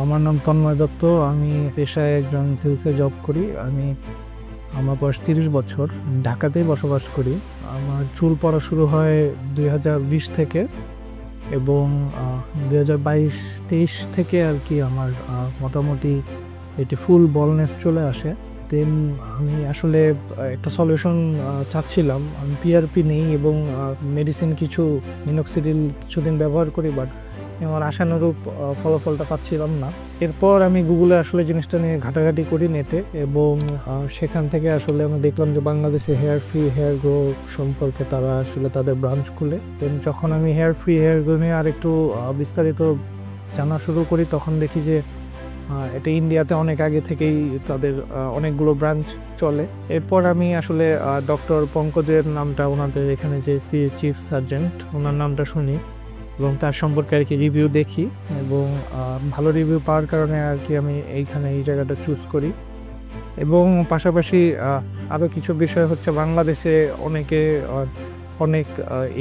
আমার নাম তন্ময় দত্ত। আমি পেশায় একজন সেলসে জব করি। আমার বয়স 30 বছর। ঢাকাতেই বসবাস করি। আমার চুল পড়া শুরু হয় 2020 থেকে এবং 2022-23 থেকে আর কি আমার মোটামুটি এটি ফুল বলনেস চলে আসে। দেন আমি আসলে একটা সলিউশন চাচ্ছিলাম। আমি পিআরপি নেই এবং মেডিসিন কিছু মিনক্সিডিল কিছুদিন ব্যবহার করি, বাট আমার আশানুরূপ ফলাফলটা পাচ্ছিলাম না। এরপর আমি গুগলে আসলে জিনিসটা নিয়ে ঘাটাঘাটি করি নেটে, এবং সেখান থেকে আসলে আমি দেখলাম যে বাংলাদেশে হেয়ার ফ্রি হেয়ার গ্রো সম্পর্কে তারা আসলে তাদের ব্রাঞ্চ খুলে। দেন যখন আমি হেয়ার ফ্রি হেয়ার গ্রো নিয়ে আরেকটু বিস্তারিত জানা শুরু করি, তখন দেখি যে এটা ইন্ডিয়াতে অনেক আগে থেকেই তাদের অনেকগুলো ব্রাঞ্চ চলে। এরপর আমি আসলে ডক্টর পঙ্কজের নামটা, ওনাদের এখানে যে চিফ সার্জেন্ট, ওনার নামটা শুনি এবং তার সম্পর্কে আর কি রিভিউ দেখি, এবং ভালো রিভিউ পাওয়ার কারণে আর কি আমি এই জায়গাটা চুজ করি। এবং পাশাপাশি আরও কিছু বিষয় হচ্ছে, বাংলাদেশে অনেক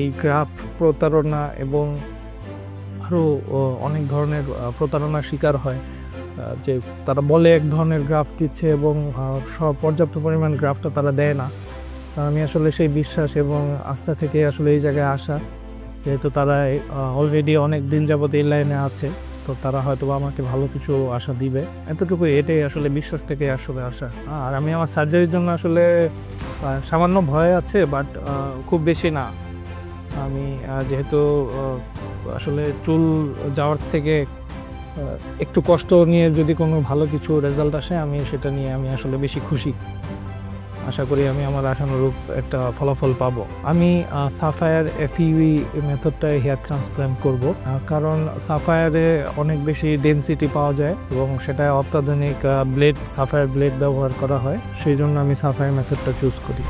এই গ্রাফ প্রতারণা এবং আরও অনেক ধরনের প্রতারণার শিকার হয়, যে তারা বলে এক ধরনের গ্রাফ দিচ্ছে এবং পর্যাপ্ত পরিমাণ গ্রাফটা তারা দেয় না। আমি আসলে সেই বিশ্বাস এবং আস্থা থেকে আসলে এই জায়গায় আসা, যেহেতু তারা অলরেডি অনেক দিন যাবত এই লাইনে আছে, তো তারা হয়তো আমাকে ভালো কিছু আশা দিবে, এতটুকু। এটাই আসলে বিশ্বাস থেকে আসলে আসা। আর আমি আমার সার্জারির জন্য আসলে সামান্য ভয় আছে, বাট খুব বেশি না। আমি যেহেতু আসলে চুল যাওয়ার থেকে একটু কষ্ট নিয়ে যদি কোনো ভালো কিছু রেজাল্ট আসে, আমি সেটা নিয়ে আমি আসলে বেশি খুশি। আশা করি আমি আমার আশানুরূপ একটা ফলাফল পাবো। আমি সাফায়ার এফইউই মেথডটায় হেয়ার ট্রান্সপ্ল্যান্ট করব, কারণ সাফায়ারে অনেক বেশি ডেনসিটি পাওয়া যায় এবং সেটা অত্যাধুনিক সাফায়ার ব্লেড ব্যবহার করা হয়। সেই জন্য আমি সাফায়ার মেথডটা চুজ করি।